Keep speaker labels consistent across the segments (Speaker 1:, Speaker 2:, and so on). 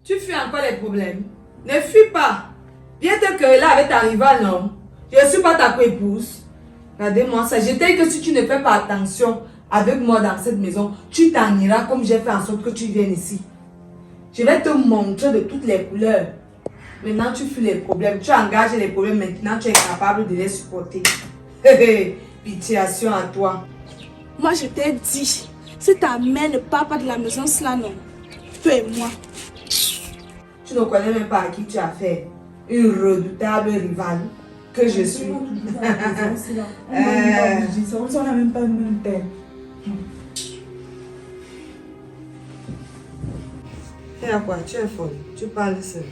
Speaker 1: Tu fuis encore les problèmes. Ne fuis pas. Viens te quereller avec ta rivale, non? Je ne suis pas ta co-épouse. Regardez-moi ça. Je t'ai dit que si tu ne fais pas attention avec moi dans cette maison, tu t'en iras comme j'ai fait en sorte que tu viennes ici. Je vais te montrer de toutes les couleurs. Maintenant, tu fuis les problèmes. Tu engages les problèmes. Maintenant, tu es capable de les supporter. Pitiation à toi.
Speaker 2: Moi, je t'ai dit, si ta mère ne part pas de la maison, cela non. Toi et moi.
Speaker 1: Tu ne connais même pas à qui tu as fait une redoutable rivale que je suis.
Speaker 3: On n'a même pas le même thème.
Speaker 1: Et à quoi? Tu es folle. Tu parles seule.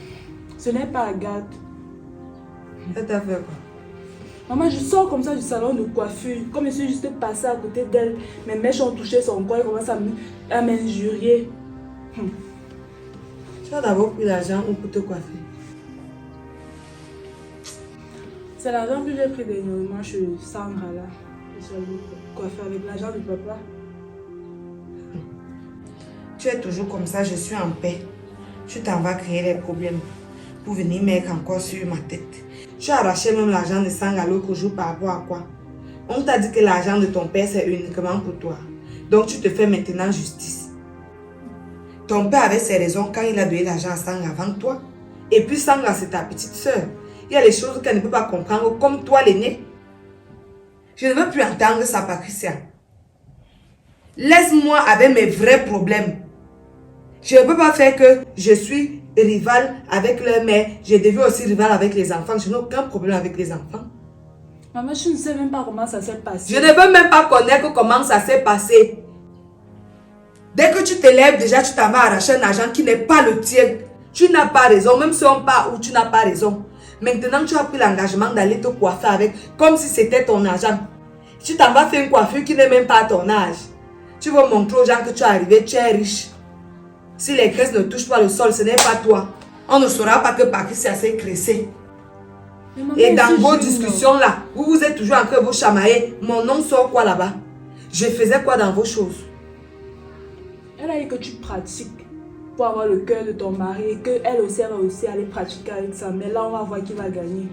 Speaker 3: Ce n'est pas Agathe.
Speaker 1: Elle t'a fait quoi?
Speaker 3: Maman, je sors comme ça du salon de coiffure. Comme je suis juste passée à côté d'elle, mes mèches ont touché son corps et commence à m'injurier.
Speaker 1: Tu as d'abord pris l'argent pour te coiffer.
Speaker 3: C'est l'argent que j'ai pris dernièrement chez Sandra là. Je suis allée coiffer avec l'argent du papa.
Speaker 1: Tu es toujours comme ça, je suis en paix. Tu t'en vas créer les problèmes pour venir mettre encore sur ma tête. Tu as arraché même l'argent de Sanga l'autre jour par rapport à quoi? On t'a dit que l'argent de ton père c'est uniquement pour toi. Donc tu te fais maintenant justice. Ton père avait ses raisons quand il a donné l'argent à Sanga avant toi. Et puis Sanga c'est ta petite soeur. Il y a des choses qu'elle ne peut pas comprendre comme toi l'aîné. Je ne veux plus entendre ça, Patricia. Laisse-moi avec mes vrais problèmes. Je ne peux pas faire que je suis rivale avec leur mère. Je deviens aussi rivale avec les enfants. Je n'ai aucun problème avec les enfants.
Speaker 3: Maman, je ne sais même pas comment ça s'est passé.
Speaker 1: Je ne veux même pas connaître comment ça s'est passé. Dès que tu te lèves, déjà tu t'en vas arracher un argent qui n'est pas le tien. Tu n'as pas raison, même si on part où tu n'as pas raison. Maintenant, tu as pris l'engagement d'aller te coiffer avec, comme si c'était ton argent. Tu t'en vas faire une coiffure qui n'est même pas à ton âge. Tu veux montrer aux gens que tu es arrivé, tu es riche. Si les graisses ne touchent pas le sol, ce n'est pas toi. On ne saura pas que Patricia s'est graissée. Et dans vos discussions là, vous êtes toujours en train de vous chamailler. Mon nom sort quoi là-bas? Je faisais quoi dans vos choses?
Speaker 3: Elle a dit que tu pratiques pour avoir le cœur de ton mari et qu'elle aussi va aussi aller pratiquer avec ça. Mais là, on va voir qui va gagner.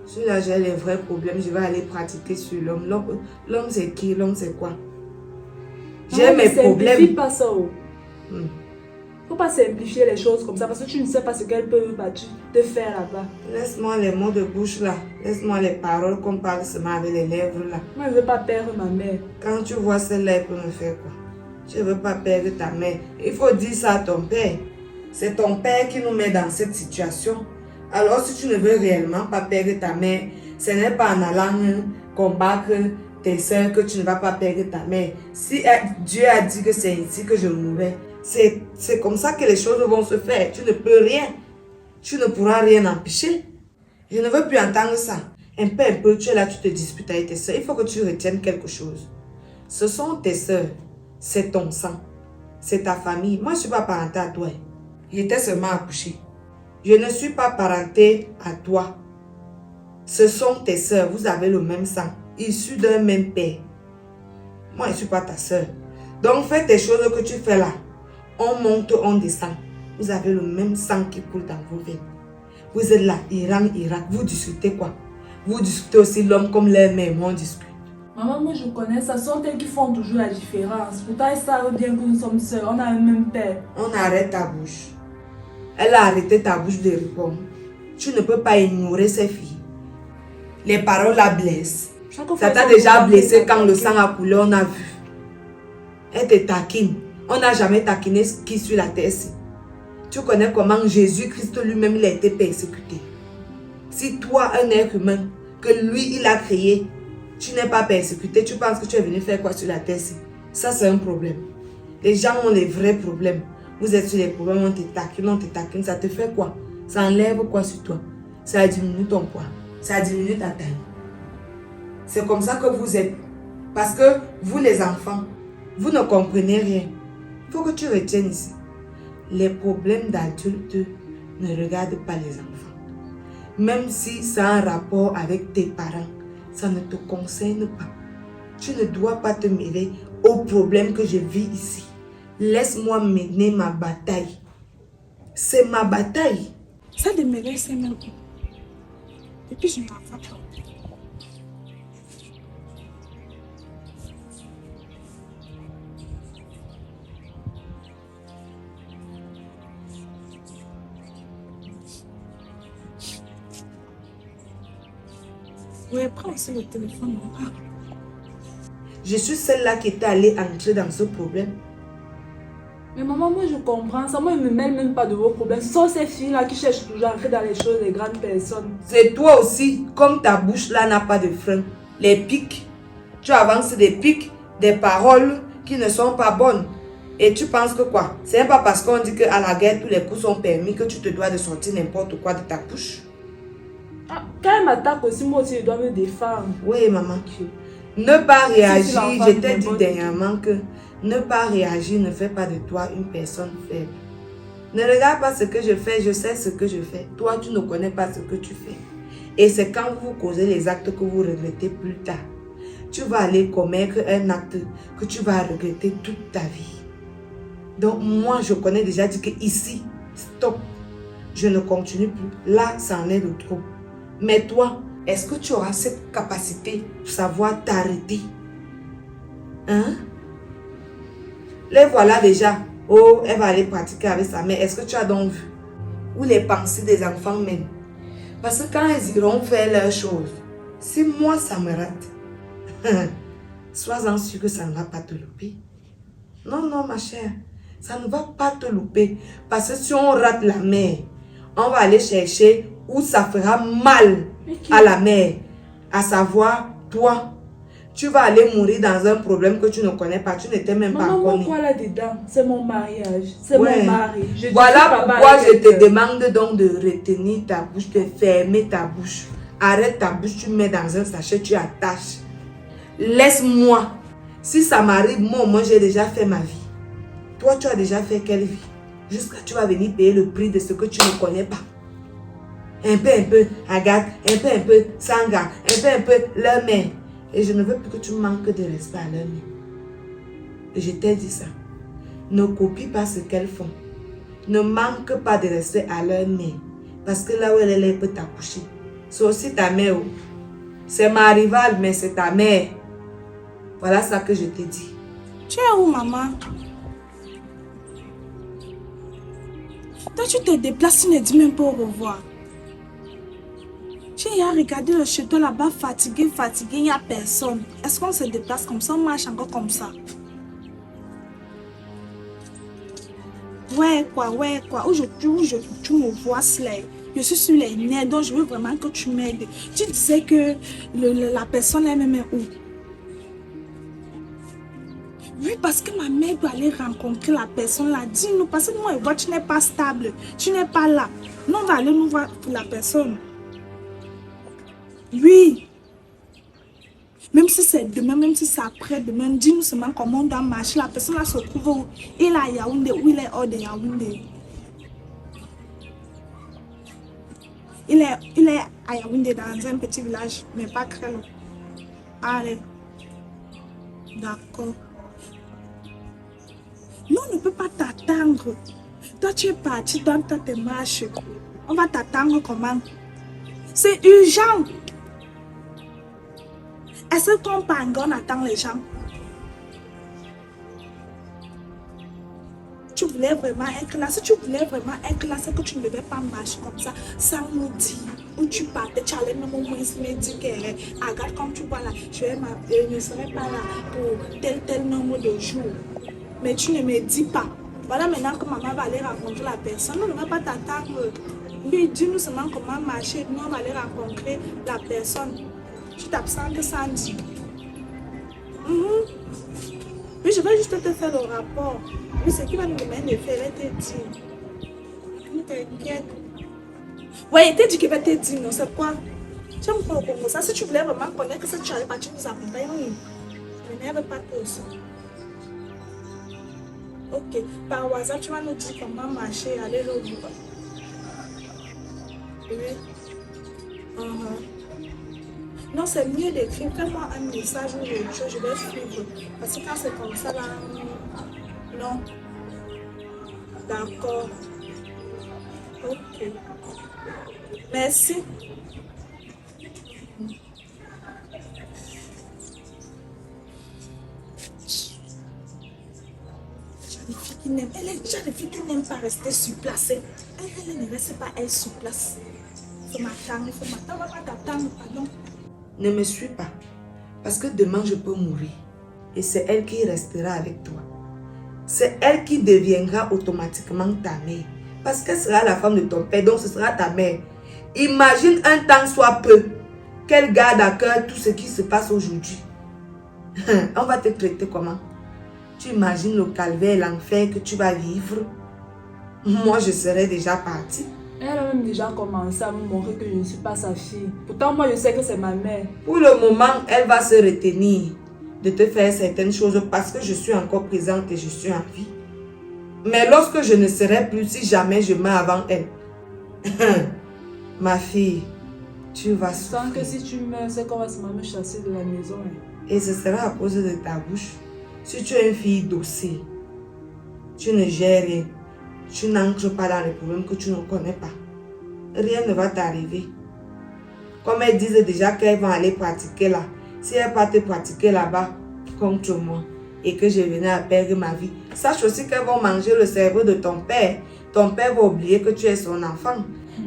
Speaker 1: Si là j'ai les vrais problèmes, je vais aller pratiquer sur l'homme. L'homme c'est qui? L'homme c'est quoi? J'ai mes problèmes.
Speaker 3: Simplifie pas ça. Faut pas simplifier les choses comme ça parce que tu ne sais pas ce qu'elle peut te faire là-bas.
Speaker 1: Laisse-moi les mots de bouche là. Laisse-moi les paroles qu'on parle seulement avec les lèvres là.
Speaker 3: Moi, je ne veux pas perdre ma mère.
Speaker 1: Quand tu vois celle-là, elle peut me faire quoi? Je ne veux pas perdre ta mère. Il faut dire ça à ton père. C'est ton père qui nous met dans cette situation. Alors si tu ne veux réellement pas perdre ta mère, ce n'est pas en allant combattre tes soeurs que tu ne vas pas perdre ta mère. Si Dieu a dit que c'est ici que je mourrai, c'est comme ça que les choses vont se faire. Tu ne peux rien. Tu ne pourras rien empêcher. Je ne veux plus entendre ça. Un peu, tu es là, tu te disputes avec tes soeurs. Il faut que tu retiennes quelque chose. Ce sont tes soeurs. C'est ton sang. C'est ta famille. Moi, je ne suis pas parentée à toi. J'étais seulement accouchée. Je ne suis pas parentée à toi. Ce sont tes soeurs. Vous avez le même sang. Issus d'un même père. Moi, je ne suis pas ta soeur. Donc, fais tes choses que tu fais là. On monte, on descend. Vous avez le même sang qui coule dans vos veines. Vous êtes là, Iran, Irak. Vous discutez quoi? Vous discutez aussi l'homme comme leur mère. Moi, on discute.
Speaker 3: Maman, moi je connais ça. Ce sont elles qui font toujours la différence. Pourtant, elles savent bien que nous sommes sœurs. On a le même père.
Speaker 1: On arrête ta bouche. Elle a arrêté ta bouche de répondre. Tu ne peux pas ignorer ces filles. Les paroles la blessent. Ça t'a déjà blessé quand le sang a coulé, on a vu. Elle te taquine. On n'a jamais taquiné qui sur la terre. Tu connais comment Jésus-Christ lui-même il a été persécuté. Si toi, un être humain, que lui il a créé, tu n'es pas persécuté, tu penses que tu es venu faire quoi sur la terre? Ça c'est un problème. Les gens ont les vrais problèmes. Vous êtes sur les problèmes, on te taquine, ça te fait quoi? Ça enlève quoi sur toi? Ça diminue ton poids, ça diminue ta taille. C'est comme ça que vous êtes. Parce que vous les enfants, vous ne comprenez rien. Il faut que tu retiennes ici. Les problèmes d'adultes ne regardent pas les enfants. Même si ça a un rapport avec tes parents, ça ne te concerne pas. Tu ne dois pas te mêler aux problèmes que je vis ici. Laisse-moi mener ma bataille. C'est ma bataille.
Speaker 2: Ça demeurait c'est même. Et puis je m'en vais pas. Ouais, prends aussi le téléphone. Ah.
Speaker 1: Je suis celle-là qui était allée entrer dans ce problème.
Speaker 3: Mais maman, moi je comprends ça. Moi, je ne me mêle même pas de vos problèmes. Ce sont ces filles-là qui cherchent toujours à entrer dans les choses des grandes personnes.
Speaker 1: C'est toi aussi, comme ta bouche là n'a pas de frein. Les pics, tu avances des pics, des paroles qui ne sont pas bonnes. Et tu penses que quoi? C'est pas parce qu'on dit qu'à la guerre tous les coups sont permis que tu te dois de sortir n'importe quoi de ta bouche.
Speaker 3: Ah, quand elle m'attaque aussi, moi aussi je dois me défendre.
Speaker 1: Oui maman. Ne pas réagir,
Speaker 3: l'enfant
Speaker 1: je t'ai
Speaker 3: de
Speaker 1: dit
Speaker 3: bonne
Speaker 1: dernièrement que ne pas réagir ne fait pas de toi une personne faible. Ne regarde pas ce que je fais, je sais ce que je fais. Toi, tu ne connais pas ce que tu fais. Et c'est quand vous causez les actes que vous regrettez plus tard. Tu vas aller commettre un acte que tu vas regretter toute ta vie. Donc moi, je connais déjà dit que ici, stop. Je ne continue plus. Là, c'en est de trop. Mais toi, est-ce que tu auras cette capacité de savoir t'arrêter? Hein? Les voilà déjà. Oh, elle va aller pratiquer avec sa mère. Est-ce que tu as donc vu où les pensées des enfants mènent? Parce que quand elles iront faire leurs choses, si moi ça me rate, sois-en sûr que ça ne va pas te louper. Non, non, ma chère, ça ne va pas te louper. Parce que si on rate la mère, on va aller chercher où ça fera mal à la mère. À savoir, toi. Tu vas aller mourir dans un problème que tu ne connais pas. Tu n'étais même pas
Speaker 3: Maman,
Speaker 1: connu.
Speaker 3: moi là-dedans, c'est mon mariage. C'est mon mari.
Speaker 1: Voilà pourquoi je te demande donc de retenir ta bouche, de fermer ta bouche. Arrête ta bouche, tu mets dans un sachet, tu attaches. Laisse-moi. Si ça m'arrive, moi j'ai déjà fait ma vie. Toi, tu as déjà fait quelle vie? Jusqu'à tu vas venir payer le prix de ce que tu ne connais pas. Un peu, Agathe, un peu, Sanga, un peu, leur mère. Et je ne veux plus que tu manques de respect à leur mère. Et je t'ai dit ça. Ne copie pas ce qu'elles font. Ne manque pas de respect à leur mère. Parce que là où elle est, elle peut t'accoucher. C'est aussi ta mère. C'est ma rivale, mais c'est ta mère. Voilà ça que je t'ai dit.
Speaker 2: Tu es où, maman? Toi, tu te déplaces, tu ne dis même pas au revoir. J'ai regardé le chez toi là-bas, fatigué, il n'y a personne. Est-ce qu'on se déplace comme ça, on marche encore comme ça? Ouais, quoi, tu me vois, Slay. Je suis sur les nerfs, donc je veux vraiment que tu m'aides. Tu disais que la personne elle-même est où? Oui, parce que ma mère doit aller rencontrer la personne là. Dis-nous, parce que moi et toi, tu n'es pas stable. Tu n'es pas là. Nous, on va aller nous voir pour la personne. Oui. Même si c'est demain, même si c'est après-demain, dis-nous seulement comment on doit marcher. La personne là se trouve où? Il est à Yaoundé ou il est hors de Yaoundé? Il est à Yaoundé dans un petit village, mais pas très loin. Allez. D'accord. Non, on ne peut pas t'attendre. Toi, tu es parti dans ta démarche. On va t'attendre comment? C'est urgent. Est-ce qu'on on attend les gens? Tu voulais vraiment être là. Si tu voulais vraiment être là, c'est que tu ne devais pas marcher comme ça sans nous dire. Où tu partais, tu allais même au moins me dire que regarde comme tu vois là, je ne serai pas là pour tel nombre de jours. Mais tu ne me dis pas. Voilà maintenant que maman va aller rencontrer la personne. On ne va pas t'attendre. Oui, dis-nous seulement comment marcher. Nous, on va aller rencontrer la personne. Tu t'absentes sans dire. Oui, je vais juste te faire le rapport. Oui, ce qui va nous demander de faire, elle te dire. Ne t'inquiète. Ouais, il t'a dit qu'il va te dire, non, c'est quoi? Tu vas me faire comme ça. Si tu voulais vraiment connaître que tu n'arrives pas, tu nous accompagnes. Ne m'énerve pas tout ça. Ok, par WhatsApp, tu vas nous dire comment marcher, aller l'autre jour. Oui. Non, c'est mieux d'écrire. Fais-moi un message ou autre chose, je vais suivre. Parce que quand c'est comme ça, là, non. D'accord. Ok. Merci. Elle est déjà des filles qui n'aiment pas rester sur place. Elle ne reste pas elle sur place. Il faut m'attendre, On va pas t'attendre, pardon.
Speaker 1: Ne me suis pas. Parce que demain, je peux mourir. Et c'est elle qui restera avec toi. C'est elle qui deviendra automatiquement ta mère. Parce qu'elle sera la femme de ton père, donc ce sera ta mère. Imagine un temps soit peu qu'elle garde à cœur tout ce qui se passe aujourd'hui. On va te traiter comment? Tu imagines le calvaire, l'enfer que tu vas vivre? Moi, je serais déjà partie.
Speaker 3: Elle a même déjà commencé à me montrer que je ne suis pas sa fille. Pourtant, moi, je sais que c'est ma mère.
Speaker 1: Pour le moment, elle va se retenir de te faire certaines choses parce que je suis encore présente et je suis en vie. Mais lorsque je ne serai plus, si jamais je meurs avant elle, ma fille, tu vas souffrir.
Speaker 3: Sans que si tu meurs, c'est qu'on va se me chasser de la maison.
Speaker 1: Et ce sera à cause de ta bouche. Si tu es une fille docile, tu ne gères rien, tu n'entres pas dans les problèmes que tu ne connais pas, rien ne va t'arriver. Comme elles disent déjà qu'elles vont aller pratiquer là, si elles partent pratiquer là-bas contre moi et que je venais à perdre ma vie, sache aussi qu'elles vont manger le cerveau de ton père. Ton père va oublier que tu es son enfant.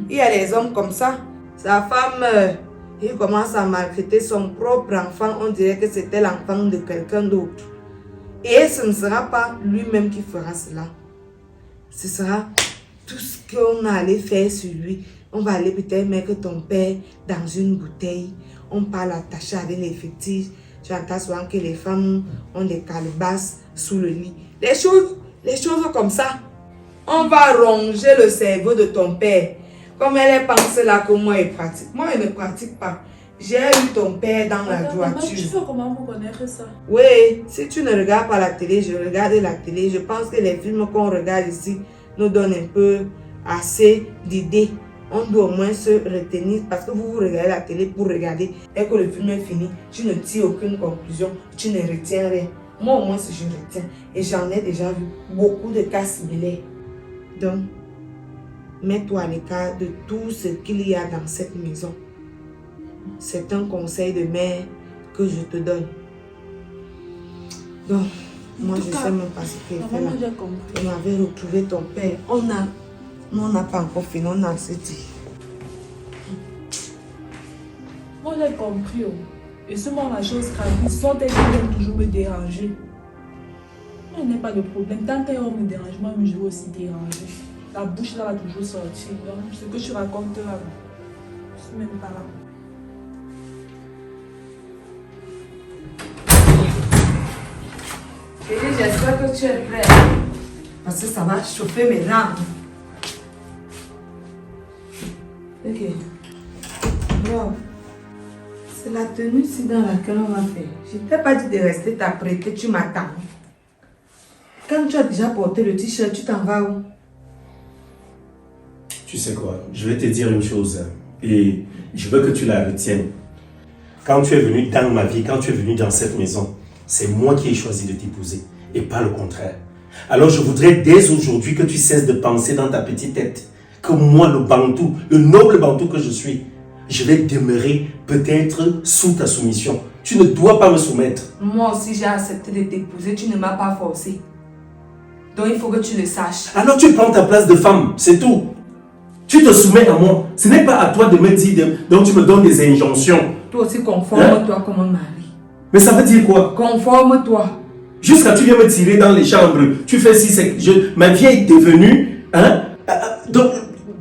Speaker 1: Il y a des hommes comme ça, sa femme il commence à maltraiter son propre enfant, on dirait que c'était l'enfant de quelqu'un d'autre. Et ce ne sera pas lui-même qui fera cela. Ce sera tout ce qu'on allait faire sur lui. On va aller peut-être mettre ton père dans une bouteille. On parle attaché avec les fétiches. Tu entends souvent que les femmes ont des calebasses sous le lit. Les choses comme ça. On va ronger le cerveau de ton père. Comme elle pense là que moi elle pratique. Moi elle ne pratique pas. J'ai eu ton père dans la voiture.
Speaker 3: Tu fais comment pour connaître ça?
Speaker 1: Oui, si tu ne regardes pas la télé, je regarde la télé. Je pense que les films qu'on regarde ici nous donnent un peu assez d'idées. On doit au moins se retenir parce que vous regardez la télé pour regarder et que le film est fini. Tu ne tires aucune conclusion, tu ne retiens rien. Moi au moins si je retiens. Et j'en ai déjà vu beaucoup de cas similaires. Donc, mets-toi à l'écart de tout ce qu'il y a dans cette maison. C'est un conseil de mère que je te donne. Donc, moi je sais même pas ce qu'il fait là.
Speaker 3: J'ai compris.
Speaker 1: On avait retrouvé ton père. On n'a pas encore fini, on a assez dit.
Speaker 3: Moi j'ai compris. Et seulement la chose grave, sont elles qui viennent toujours me déranger. Il n'y a pas de problème. Tant qu'elles vont me déranger, moi je vais aussi déranger. La bouche là va toujours sortir. Donc, ce que tu racontes là, je ne suis même pas là.
Speaker 1: Et j'espère que tu es prêt. Parce que ça va chauffer mes larmes. Ok. Wow. C'est la tenue-ci dans laquelle on va faire. Je ne t'ai pas dit de rester t'apprêter, tu m'attends. Quand tu as déjà porté le t-shirt, tu t'en vas où?
Speaker 4: Tu sais quoi, je vais te dire une chose et je veux que tu la retiennes. Quand tu es venu dans ma vie, quand tu es venu dans cette maison, c'est moi qui ai choisi de t'épouser et pas le contraire. Alors je voudrais dès aujourd'hui que tu cesses de penser dans ta petite tête que moi, le bantou, le noble bantou que je suis, je vais demeurer peut-être sous ta soumission. Tu ne dois pas me soumettre.
Speaker 1: Moi aussi j'ai accepté de t'épouser, tu ne m'as pas forcé. Donc il faut que tu le saches.
Speaker 4: Alors tu prends ta place de femme, c'est tout. Tu te soumets à moi. Ce n'est pas à toi de me dire, donc tu me donnes des injonctions.
Speaker 1: Toi aussi conforme-toi comme un mari.
Speaker 4: Mais ça veut dire quoi?
Speaker 1: Conforme-toi.
Speaker 4: Jusqu'à tu viens me tirer dans les chambres. Tu fais si c'est... Ma vie est devenue... donc,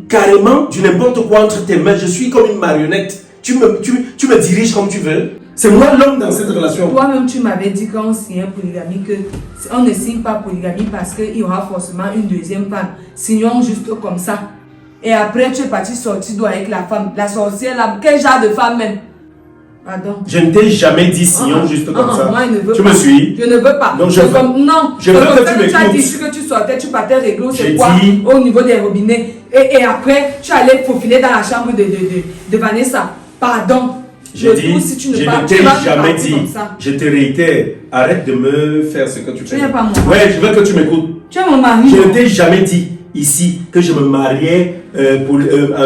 Speaker 4: carrément, du n'importe quoi entre tes mains. Je suis comme une marionnette. Tu me diriges comme tu veux. C'est moi l'homme dans cette relation.
Speaker 1: Toi-même, tu m'avais dit qu'on signait polygamie, qu'on ne signe pas polygamie parce qu'il y aura forcément une deuxième femme. Signons juste comme ça. Et après, tu es parti sortir d'où avec la femme. La sorcière, là, quel genre de femme même? Pardon.
Speaker 4: Je ne t'ai jamais dit signons juste comme ça.
Speaker 1: Moi, je ne veux
Speaker 4: tu
Speaker 1: pas.
Speaker 4: me suis?
Speaker 1: Je ne veux pas.
Speaker 4: Donc, je veux que tu m'écoutes.
Speaker 1: Tu as dit que tu sortais, tu partais régler, c'est quoi?
Speaker 4: Dit...
Speaker 1: Au niveau des robinets. Et après, tu allais faufiler dans la chambre de Vanessa. Pardon.
Speaker 4: Je ne t'ai jamais dit. Je te réitère. Arrête de me faire ce que tu fais.
Speaker 1: Tu n'es pas mon mari.
Speaker 4: Ouais, je veux que tu m'écoutes.
Speaker 1: Tu es mon mari.
Speaker 4: Je ne t'ai jamais dit. ici que je me mariais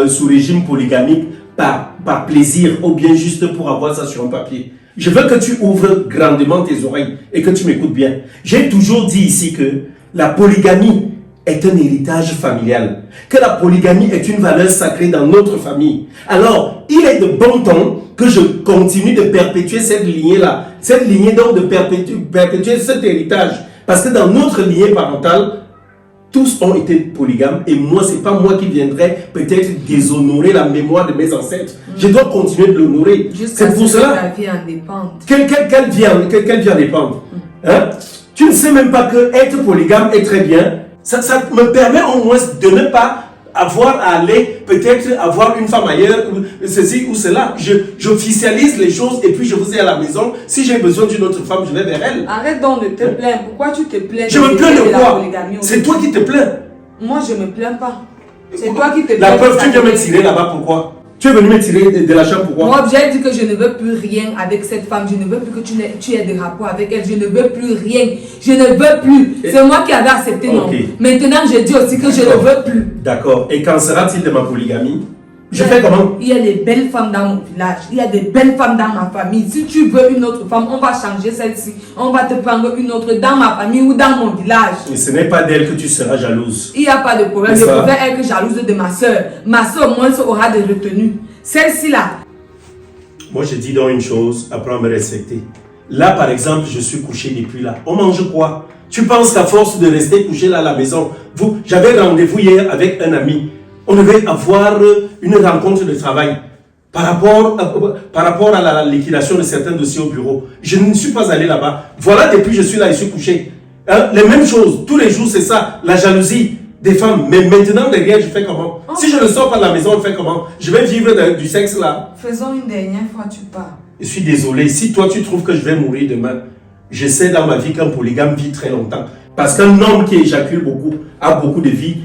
Speaker 4: sous régime polygamique par plaisir ou bien juste pour avoir ça sur un papier. Je veux que tu ouvres grandement tes oreilles et que tu m'écoutes bien. J'ai toujours dit ici que la polygamie est un héritage familial, que la polygamie est une valeur sacrée dans notre famille. Alors, il est de bon temps que je continue de perpétuer cette lignée-là, cette lignée donc de perpétuer cet héritage. Parce que dans notre lignée parentale, tous ont été polygames et moi, c'est pas moi qui viendrais peut-être déshonorer la mémoire de mes ancêtres. Je dois continuer de l'honorer. C'est pour cela.
Speaker 5: La vie en dépend.
Speaker 4: Quelle vie en dépend? Hein? Tu ne sais même pas que être polygame est très bien. Ça me permet au moins de ne pas avoir à aller peut-être avoir une femme ailleurs, ceci ou cela. J'officialise les choses et puis je vous ai à la maison. Si j'ai besoin d'une autre femme, je vais vers elle.
Speaker 5: Arrête donc de te plaindre. Pourquoi tu te plains?
Speaker 4: Je me plains de quoi? C'est toi qui te plains.
Speaker 5: Moi, je ne me plains pas. C'est toi qui te plains.
Speaker 4: La preuve, tu viens me tirer là-bas, pourquoi? Tu es venu me tirer de la chambre, pourquoi?
Speaker 5: Moi, j'ai dit que je ne veux plus rien avec cette femme. Je ne veux plus que tu aies des rapports avec elle. Je ne veux plus rien. Je ne veux plus. C'est moi qui avais accepté, non. Maintenant, je dis aussi que je ne veux plus.
Speaker 4: D'accord. Et qu'en sera-t-il de ma polygamie? Je fais comment?
Speaker 5: Il y a des belles femmes dans mon village. Il y a des belles femmes dans ma famille. Si tu veux une autre femme, on va changer celle-ci. On va te prendre une autre dans ma famille ou dans mon village.
Speaker 4: Et ce n'est pas d'elle que tu seras jalouse.
Speaker 5: Il n'y a pas de problème. Je pouvais être jalouse de ma soeur. Ma soeur, au moins, aura des retenues. Celle-ci là.
Speaker 4: Moi, je dis donc une chose, apprends à me respecter. Là, par exemple, je suis couché depuis là. On mange quoi? Tu penses qu'à force de rester couché là à la maison, j'avais rendez-vous hier avec un ami. On devait avoir une rencontre de travail par rapport à la liquidation de certains dossiers au bureau. Je ne suis pas allé là-bas. Voilà, depuis je suis là, je suis couché. Hein? Les mêmes choses, tous les jours, c'est ça, la jalousie des femmes. Mais maintenant, derrière, je fais comment? Si je ne sors pas de la maison, je fais comment? Je vais vivre du sexe là.
Speaker 5: Faisons une dernière fois, tu pars.
Speaker 4: Je suis désolé, si toi tu trouves que je vais mourir demain, je sais dans ma vie qu'un polygame vit très longtemps. Parce qu'un homme qui éjacule beaucoup a beaucoup de vie.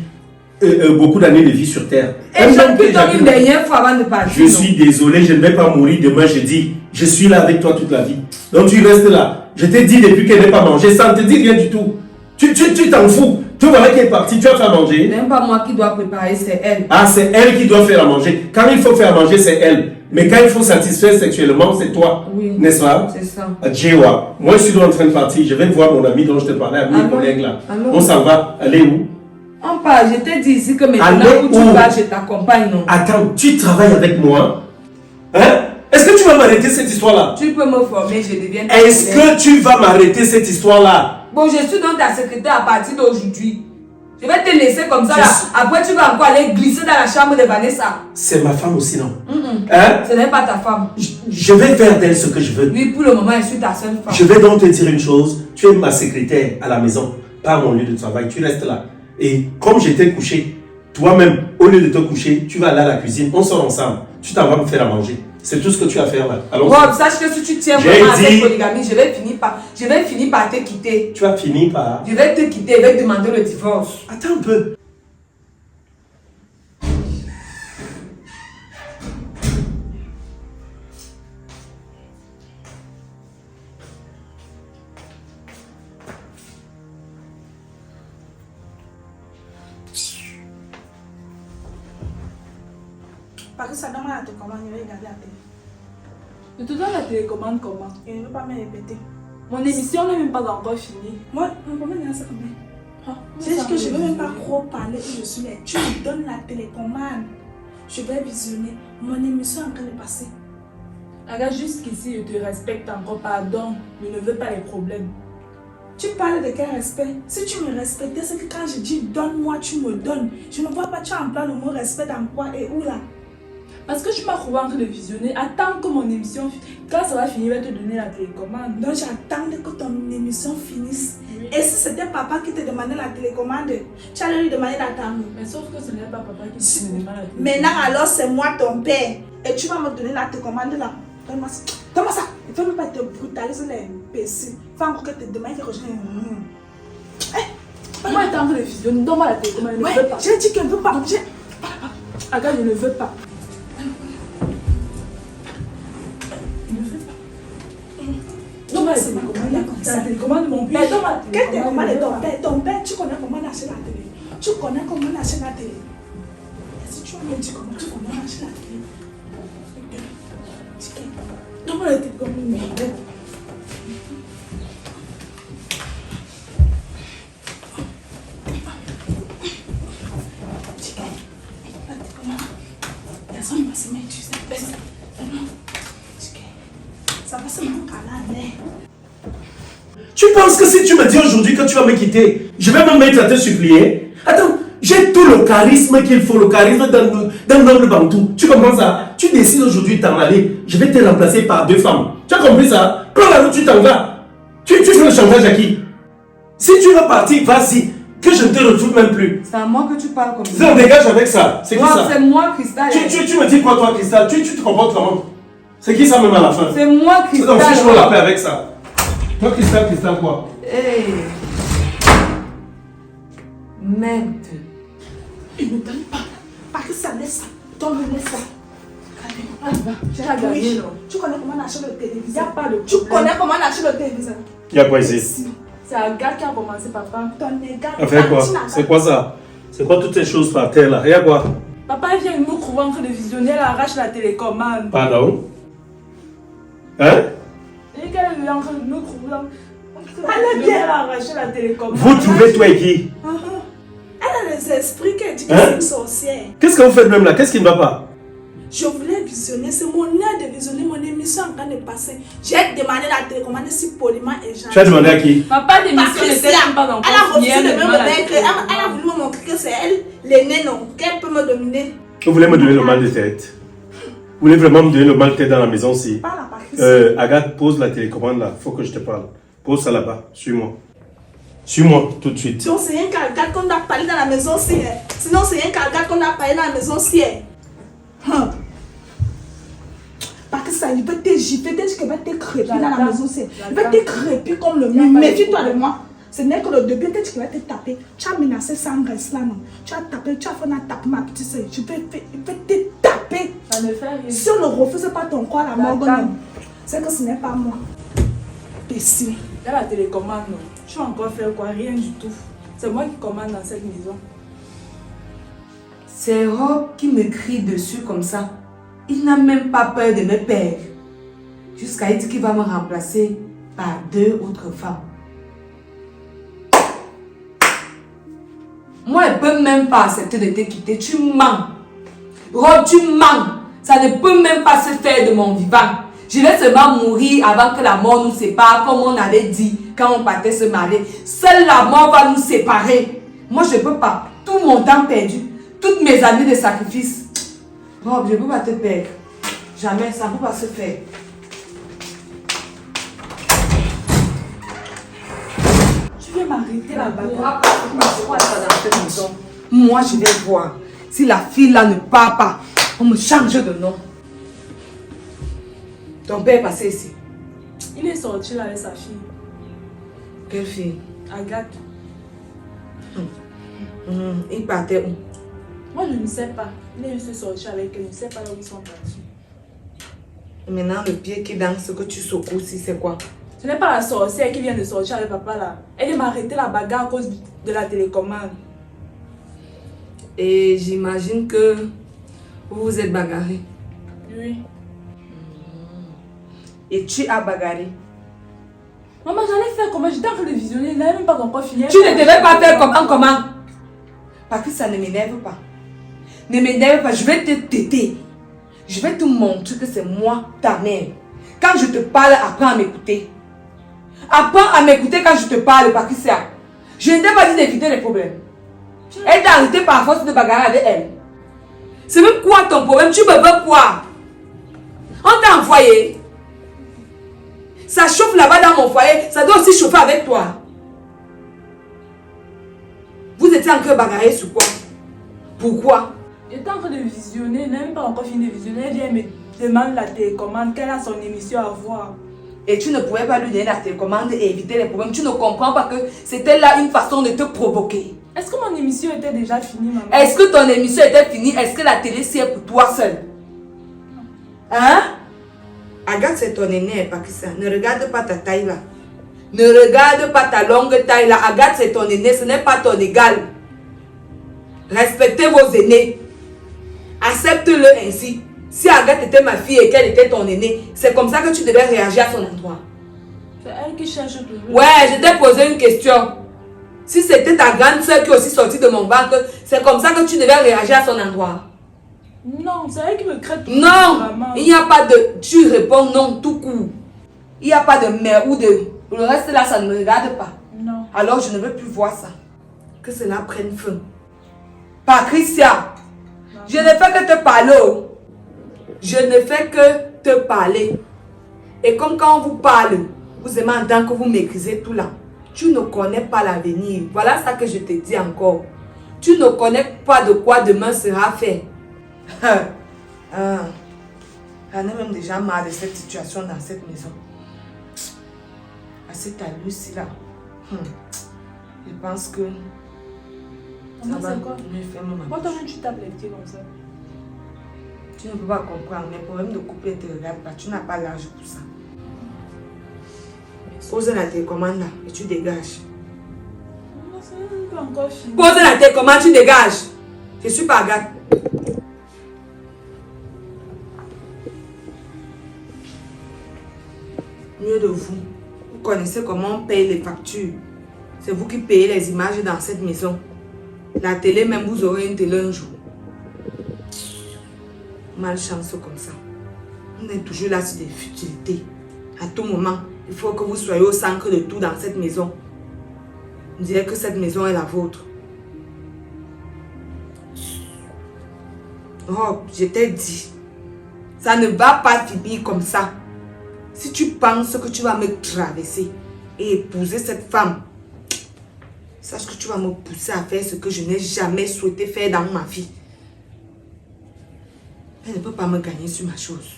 Speaker 4: Beaucoup d'années de vie sur terre.
Speaker 5: Et je une dernière fois avant de partir.
Speaker 4: Je suis désolé, je ne vais pas mourir demain. Je dis, je suis là avec toi toute la vie. Donc tu restes là. Je t'ai dit depuis qu'elle n'est pas mangé, ça ne te dit rien du tout. Tu t'en fous. Tu vois qu'elle est partie, tu vas faire manger.
Speaker 5: Même pas moi qui dois préparer, c'est elle.
Speaker 4: Ah, c'est elle qui doit faire à manger. Quand il faut faire à manger, c'est elle. Mais quand il faut satisfaire sexuellement, c'est toi.
Speaker 5: Oui.
Speaker 4: N'est-ce pas?
Speaker 5: C'est ça.
Speaker 4: Djewa, moi je suis en train de partir. Je vais voir mon ami dont je te parlais, à mes collègues là. On s'en va. Allez où?
Speaker 5: On part, je t'ai dit ici que maintenant où tu vas, je t'accompagne, non?
Speaker 4: Attends, tu travailles avec moi? Hein? Est-ce que tu vas m'arrêter cette histoire-là?
Speaker 5: Tu peux me former, je deviens ta
Speaker 4: Est-ce que tu vas m'arrêter cette histoire-là?
Speaker 5: Bon, je suis donc ta secrétaire à partir d'aujourd'hui. Je vais te laisser comme ça là. Après, tu vas encore aller glisser dans la chambre de Vanessa.
Speaker 4: C'est ma femme aussi, non?
Speaker 5: Hein? Ce n'est pas ta femme.
Speaker 4: Je vais faire d'elle ce que je veux.
Speaker 5: Oui, pour le moment, je suis ta seule femme.
Speaker 4: Je vais donc te dire une chose. Tu es ma secrétaire à la maison, pas à mon lieu de travail. Tu restes là. Et comme j'étais couché, toi-même, au lieu de te coucher, tu vas aller à la cuisine, on sort ensemble. Tu t'en vas me faire à manger. C'est tout ce que tu as à faire là. Alors,
Speaker 5: Rob, sache que si tu tiens vraiment à cette polygamie, je vais finir par te quitter.
Speaker 4: Tu vas finir par...
Speaker 5: Je vais te quitter, je vais te demander le divorce.
Speaker 4: Attends un peu.
Speaker 2: Parce que ça demande la télécommande, je vais regarder la télé.
Speaker 3: Je te donne la télécommande comment?
Speaker 2: Je ne veux pas me répéter.
Speaker 3: Mon émission n'est même pas encore finie.
Speaker 2: Moi, mon problème c'est combien? J'ai dit que je ne veux même pas trop parler où je suis là. Tu me donnes la télécommande. Je vais visionner. Mon émission est en train de passer.
Speaker 3: Regarde, jusqu'ici, je te respecte encore. Pardon, je ne veux pas les problèmes.
Speaker 2: Tu parles de quel respect? Si tu me respectais, c'est que quand je dis donne-moi, tu me donnes. Je ne vois pas, tu emploies le mot respect dans quoi et où là?
Speaker 3: Parce que tu m'as trouvé en train de visionner. Attends que mon émission, quand ça va finir, je vais te donner la télécommande.
Speaker 2: Donc j'attendais que ton émission finisse. Oui. Et si c'était papa qui te demandait la télécommande, tu allais lui demander d'attendre.
Speaker 3: Mais sauf que ce n'est pas papa qui te demande la télécommande.
Speaker 2: Maintenant alors c'est moi ton père. Et tu vas me donner la télécommande là. Donne-moi ça. Donne-moi ça. Il ne faut même pas te brutaliser les imbéciles. Il faut encore que te demande quelque chose.
Speaker 3: Moi j'étais en train de visionner. Donne-moi la télécommande. Je ne veux pas.
Speaker 2: J'ai dit que je ne veux pas.
Speaker 3: Regarde, je ne veux pas.
Speaker 2: La télécommande de mon père. Quelle télécommande de ton père? Ton père, tu connais comment lâcher la télé? Tu connais comment on achète la télé? Si tu me dis comment tu connais acheter la télé? Non, on était comme une merde. Personne ne va se mettre, tu sais. Ça va se manquer à la mer.
Speaker 4: Tu penses que si tu me dis aujourd'hui que tu vas me quitter, je vais me mettre à te supplier? Attends, j'ai tout le charisme qu'il faut, le charisme d'un noble bantou. Tu comprends ça? Tu décides aujourd'hui de t'en aller, je vais te remplacer par 2 femmes. Tu as compris ça? Prends la route, tu t'en vas. Tu fais le chantage à qui? Si tu veux partir, vas-y, que je ne te retrouve même plus.
Speaker 5: C'est à moi que tu parles comme ça.
Speaker 4: Non, dégage avec ça. C'est qui ça?
Speaker 5: C'est moi, Cristal.
Speaker 4: Tu me dis quoi, toi, Cristal? Tu te comportes comment? C'est qui ça même à la fin?
Speaker 5: C'est moi, Cristal.
Speaker 4: Donc, fiche-moi la paix avec ça. Toi, Cristal quoi?
Speaker 5: Hey. Merde.
Speaker 2: Il ne donne pas. Parce que ça laisse ça. Donne laisse ça.
Speaker 3: J'ai la gagné, non?
Speaker 2: Tu connais comment on achète le téléviseur?
Speaker 3: Il n'y a pas de
Speaker 2: Tu
Speaker 3: problème.
Speaker 2: connais comment on achète le téléviseur?
Speaker 4: Il y a quoi ici?
Speaker 3: C'est Agathe qui a commencé, papa.
Speaker 2: Ton égard.
Speaker 4: Enfin quoi? C'est quoi ça? C'est quoi toutes ces choses par terre là? Il y a quoi?
Speaker 3: Papa il vient nous trouver en train de visionner, elle arrache la télécommande.
Speaker 4: Pardon? Hein?
Speaker 3: Et qu'elle est en train de nous trouver.
Speaker 2: Elle est bien.
Speaker 3: Elle a arraché la télécommande.
Speaker 4: Vous trouvez toi et qui?
Speaker 2: Elle a les esprits qui dit que
Speaker 4: Hein?
Speaker 2: c'est une sorcière.
Speaker 4: Qu'est-ce que vous faites même là? Qu'est-ce qui ne va pas?
Speaker 2: Je voulais visionner, c'est mon air de visionner mon émission en train de passer. J'ai demandé la télécommande si poliment et gentil.
Speaker 4: Tu as demandé à qui?
Speaker 3: Papa d'émission n'était même pas
Speaker 2: Elle a
Speaker 3: encore
Speaker 2: refusé
Speaker 3: finie.
Speaker 2: de me mettre. Elle a voulu me montrer que c'est elle, l'aînée, non, qu'elle peut me dominer.
Speaker 4: Vous voulez me donner le mal de tête? Vous voulez vraiment me donner le mal de tête dans la maison aussi?
Speaker 2: Parle à Patricia.
Speaker 4: Agathe, pose la télécommande là. Faut que je te parle. Pose ça là-bas. Suis-moi. Suis-moi tout de suite.
Speaker 2: Donc c'est rien qu'à Agathe qu'on a parlé dans la maison si. Sinon c'est rien qu'à Agathe qu'on a parlé dans la maison si. Parce que ça, il veut te gifler, il dit qu'il va te crêper dans la maison si. Il va te crêper comme le mur. Méfie-toi de moi. Ce n'est que le début, peut-être qu'il va te taper. Tu as menacé sans reste là, non. Tu as tapé, tu as fait un tape, ma petite soeur. Il va te taper.
Speaker 3: Ça ne fait rien.
Speaker 2: Si on ne refuse pas ton corps à la morgue, non. C'est que ce n'est pas moi. Pessimiste.
Speaker 3: Il y a la télécommande, non. Je vais encore faire quoi? Rien du tout. C'est moi qui commande dans cette maison.
Speaker 5: C'est Rob qui me crie dessus comme ça. Il n'a même pas peur de me perdre. Jusqu'à dire qu'il va me remplacer par 2 autres femmes. Moi, elle ne peut même pas accepter de te quitter. Tu mens. Rob, tu mens. Ça ne peut même pas se faire de mon vivant. Je vais seulement mourir avant que la mort nous sépare, comme on avait dit quand on partait se marier. Seule la mort va nous séparer. Moi, je ne peux pas. Tout mon temps perdu, toutes mes années de sacrifice. Rob, je ne peux pas te perdre. Jamais, ça ne peut pas se faire.
Speaker 3: Tu viens m'arrêter là-bas.
Speaker 5: Moi, je vais voir. Si la fille là ne part pas, on me change de nom. Ton père est passé ici.
Speaker 3: Il est sorti là avec sa fille.
Speaker 5: Quelle fille?
Speaker 3: Agathe.
Speaker 5: Il partait où?
Speaker 3: Moi, je ne sais pas. Il est juste sorti avec elle. Je ne sais pas là où ils sont partis.
Speaker 5: Maintenant, le pied qui danse, que tu secoues ici, c'est quoi?
Speaker 3: Ce n'est pas la sorcière qui vient de sortir avec papa là. Elle m'a arrêté la bagarre à cause de la télécommande.
Speaker 5: Et j'imagine que vous vous êtes bagarré.
Speaker 3: Oui.
Speaker 5: Et tu as bagarré.
Speaker 3: Maman, j'allais faire comment? J'étais en train de visionner. Il n'avait même pas encore fini.
Speaker 5: Tu ne devais pas faire comment? Parce que ça ne m'énerve pas. Ne m'énerve pas, je vais te têter. Je vais te montrer que c'est moi, ta mère. Quand je te parle, apprends à m'écouter. Apprends à m'écouter quand je te parle, Patricia. Je ne t'ai pas dit d'éviter les problèmes. Elle t'a arrêté par force de bagarrer avec elle. C'est même quoi ton problème? Tu me veux quoi? On t'a envoyé. Ça chauffe là-bas dans mon foyer, ça doit aussi chauffer avec toi. Vous étiez en train de bagarrer sur quoi? Pourquoi?
Speaker 3: J'étais en train de visionner. Elle n'a même pas encore fini de visionner. Elle vient me demande la télécommande, qu'elle a son émission à voir.
Speaker 5: Et tu ne pouvais pas lui donner la télécommande et éviter les problèmes. Tu ne comprends pas que c'était là une façon de te provoquer.
Speaker 3: Est-ce que mon émission était déjà finie, maman?
Speaker 5: Est-ce que ton émission était finie? Est-ce que la télé c'est pour toi seul? Hein? Agathe, c'est ton aîné, Pakistan. Ne regarde pas ta taille là. Ne regarde pas ta longue taille là. Agathe, c'est ton aîné, ce n'est pas ton égal. Respectez vos aînés. Accepte-le ainsi. Si Agathe était ma fille et qu'elle était ton aînée, c'est comme ça que tu devais réagir à son endroit.
Speaker 3: C'est elle qui cherche toujours.
Speaker 5: Ouais, je t'ai posé une question. Si c'était ta grande soeur qui est aussi sortie de mon ventre, c'est comme ça que tu devais réagir à son endroit.
Speaker 3: Non, c'est elle qui me crée toujours.
Speaker 5: Non, il n'y a pas de... Tu réponds non tout court. Il n'y a pas de mère ou de... Le reste là, ça ne me regarde pas.
Speaker 3: Non.
Speaker 5: Alors je ne veux plus voir ça. Que cela prenne fin. Patricia, je ne fais que te parler. Oh. Je ne fais que te parler. Et comme quand on vous parle, vous aimez entendre que vous maîtrisez tout là. Tu ne connais pas l'avenir. Voilà ça que je te dis encore. Tu ne connais pas de quoi demain sera fait. J'en ai même déjà marre de cette situation dans cette maison. À cette allure-ci là. Je pense que ça va
Speaker 3: quoi?
Speaker 5: me faire ma
Speaker 3: Pourquoi
Speaker 5: bouche.
Speaker 3: tu tapes les petits comme ça?
Speaker 5: Tu ne peux pas comprendre. Mes problèmes de couple ne te regardent pas. Tu n'as pas l'âge pour ça. Pose la télécommande là et tu dégages.
Speaker 3: Non, c'est pas encore fini.
Speaker 5: Pose la télécommande, tu dégages. Je suis pas Agathe. Mieux de vous. Vous connaissez comment on paye les factures. C'est vous qui payez les images dans cette maison. La télé, même vous aurez une télé un jour. Malchance comme ça. On est toujours là sur des futilités. À tout moment, il faut que vous soyez au centre de tout dans cette maison. On dirait que cette maison est la vôtre. Oh, je t'ai dit. Ça ne va pas finir comme ça. Si tu penses que tu vas me traverser et épouser cette femme, sache que tu vas me pousser à faire ce que je n'ai jamais souhaité faire dans ma vie. Elle ne peut pas me gagner sur ma chose.